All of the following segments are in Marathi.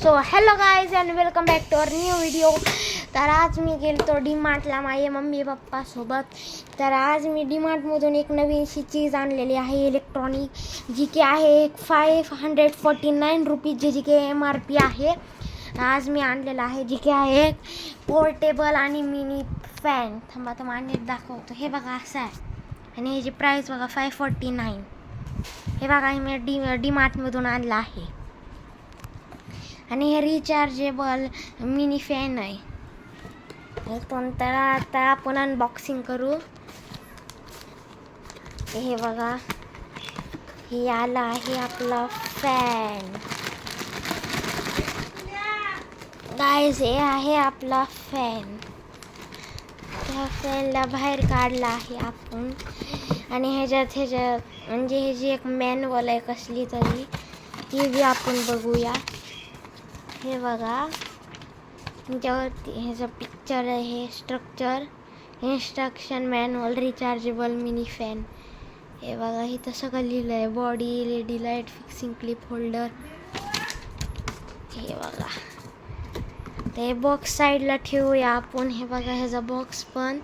So hello guys and welcome back to our new video. तर आज मी गेलो डीमार्टला माझे मम्मी पप्पासोबत. तर आज मी डीमार्टमधून एक नवीनशी चीज आणलेली आहे इलेक्ट्रॉनिक, जी की आहे 549 रुपीज, जी की MRP आहे. आज मी आणलेला आहे जी की आहे पोर्टेबल आणि मिनी फॅन. थांबा तुम्हाला नीट दाखवतो. हे बघा असं आहे आणि ह्याची प्राईस बघा 549. हे बघा मी डीमार्टमधून आणलं आहे आणि हे रिचार्जेबल मिनी फॅन आहे. तर आता आपण अनबॉक्सिंग करू. हे बघा, हे आला आहे आपला फॅन. गाईज हे आहे आपला फॅन. त्या फॅनला बाहेर काढला आहे आपण आणि ह्याच्यात म्हणजे ह्याची एक मॅन्युअल आहे कसली तरी, ती बी आपण बघूया. हे बघा, त्यावरती ह्याचं पिक्चर आहे, structure, instruction manual, rechargeable mini fan. हे बघा इथं सगळं लिहिलं आहे, body, LED light, fixing clip holder. हे बघा, ते बॉक्स साईडला ठेवूया आपण. हे बघा ह्याचा बॉक्स पण,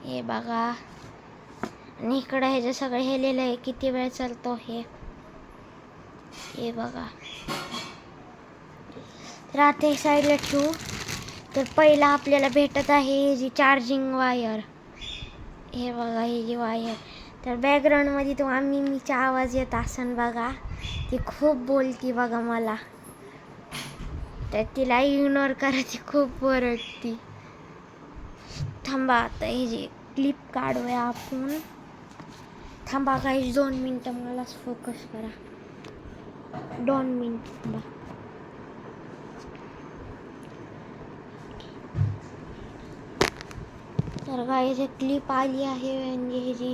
हे बघा, आणि इकडं ह्याचं सगळं हे लिहिलं आहे किती वेळ चालतो हे. हे बघा, तर आता हे साईडला ठेवू. तर पहिला आपल्याला भेटत आहे ही जी चार्जिंग वायर. हे बघा ही जी वायर. तर बॅकग्राऊंडमध्ये तो मीचा आवाज येत असन बघा, ती खूप बोलती बघा मला, तर तिला इग्नोर करा, ती खूप ओरडती. थांबा आता ही जी क्लिप काढूया आपण. थांबा काही 2 मिनटं, मलाच फोकस करा. 2 मिनिट थांबा. तर गाईज क्लिप आली आहे, म्हणजे ही जी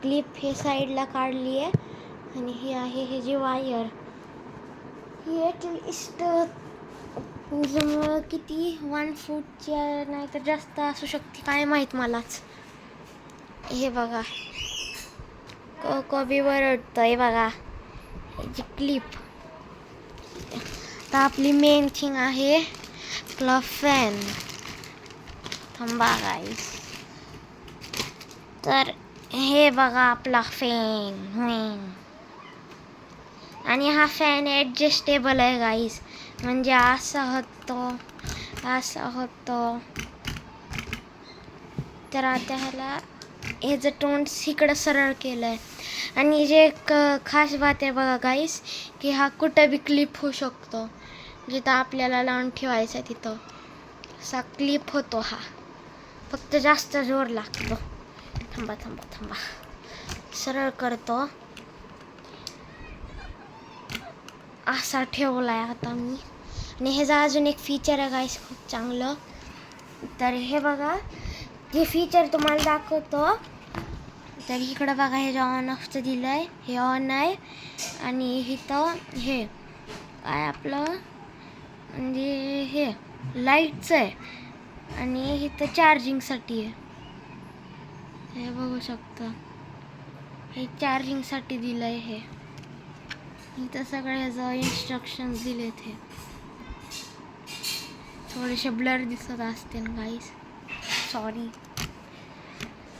क्लिप हे साईडला काढली आहे आणि ही आहे ही जी वायर. ही ॲटलिस्ट जवळ किती 1 फूटच्या नाही तर जास्त असू शकते, काय माहीत मलाच. हे बघा कबी वरडतं. हे बघा ह्याची क्लिप. तर आपली मेन थिंग आहे आपला फॅन. थांबा गाईस. तर हे बघा आपला फॅन, आणि हा फॅन ॲडजस्टेबल आहे गाईस, म्हणजे असं होतं, असं होतं. तर आता ह्याला ह्याचं तोंड इकडं सरळ केलं आहे. आणि जे एक खास बात आहे बघा गाईस, की हा कुठं बी क्लिप होऊ शकतो, जिथं आपल्याला लावून ठेवायचं आहे तिथं असा क्लिप होतो हा, फक्त जास्त जोर लागतो. थांबा थांबा थांबा, सरळ करतो. असा ठेवला आहे आता मी. आणि ह्याचा अजून एक फीचर आहे गाईस खूप चांगलं. तर हे बघा, हे फीचर तुम्हाला दाखवतो. तर इकडं बघा हे जे ऑन ऑफचं दिलं आहे, हे ऑन आहे. आणि इथं हे काय आपलं म्हणजे हे लाईटचं आहे, आणि इथं चार्जिंगसाठी आहे. हे बघू शकता, हे चार्जिंगसाठी दिलं आहे. हे इथं सगळे ह्याचं इन्स्ट्रक्शन्स दिलेत. हे थोडेसे ब्लर दिसत असतील गाईस, सॉरी.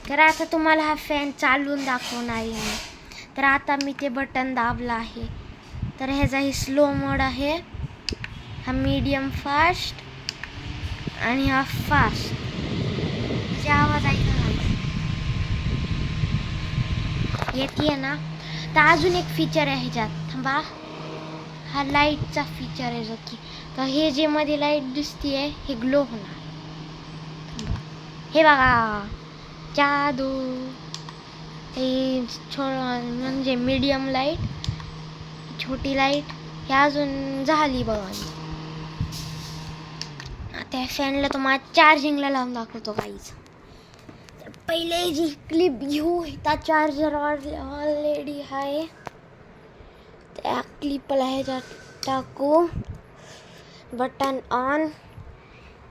तर आता तुम्हाला हा फॅन चालवून दाखवणार आहे मी. तर आता मी ते बटन दाबलं आहे. तर ह्याचा ही स्लो मोड आहे, हा मीडियम फास्ट आणि हा फास्ट. ह्याचे आवाज ऐका येते ना. तर अजून एक फीचर आहे ह्याच्यात, थांबा, हा लाईटचा फीचर आहे जो की, तर हे जे मध्ये लाईट दिसते हे ग्लो होणार. हे बघा जादू. हे म्हणजे मीडियम लाईट, छोटी लाईट, हे अजून झाली बघा. त्या फॅनला तुम्हाला चार्जिंगला लावून दाखवतो गाईज. तर पहिले जी क्लिप घेऊ, त्या चार्जर ऑलरेडी आहे, त्या क्लिपला ह्याच्यात टाकू, बटन ऑन.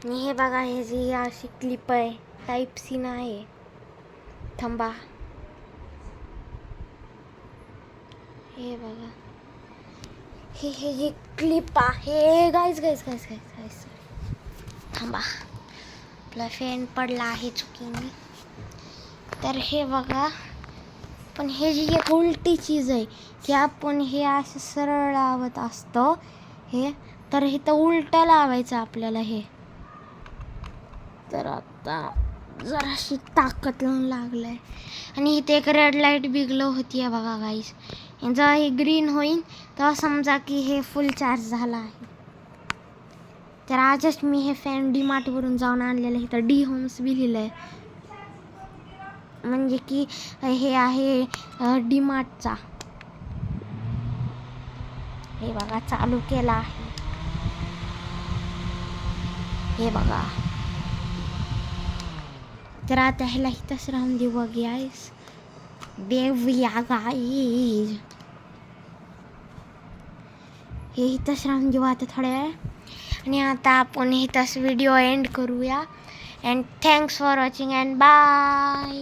आणि हे बघा हे जी अशी क्लिप आहे, टाईप सी आहे. थांबा, हे बघा हे जी क्लिप आहे गाईज थांबा, आपला फॅन पडला आहे चुकीने. तर हे बघा, पण हे जी एक उलटी चीज आहे की आपण हे असं सरळ लावत असतो हे, तर हे तर उलटं लावायचं आपल्याला हे. तर आता जराशी ताकद लावून लागलंय आणि इथे एक रेड लाईट बिगलो होती बघा गाईस. जेव्हा हे ग्रीन होईल तेव्हा समजा की हे फुल चार्ज झाला आहे. तर आजच मी हे फॅन डीमार्टवरून जाऊन आणलेलं आहे. तर डी होम्स बी लिहिलं आहे, म्हणजे की हे आहे डीमार्टचा. हे बघा चालू केला आहे, हे बघा. तर आता ह्याला इथंच राहून देऊ गाईस, देऊया गाईज. हे इथंच राहून देऊ आता थोड्या वेळ, आणि आता आपण इथंच व्हिडिओ एंड करूया. And thanks for watching and bye.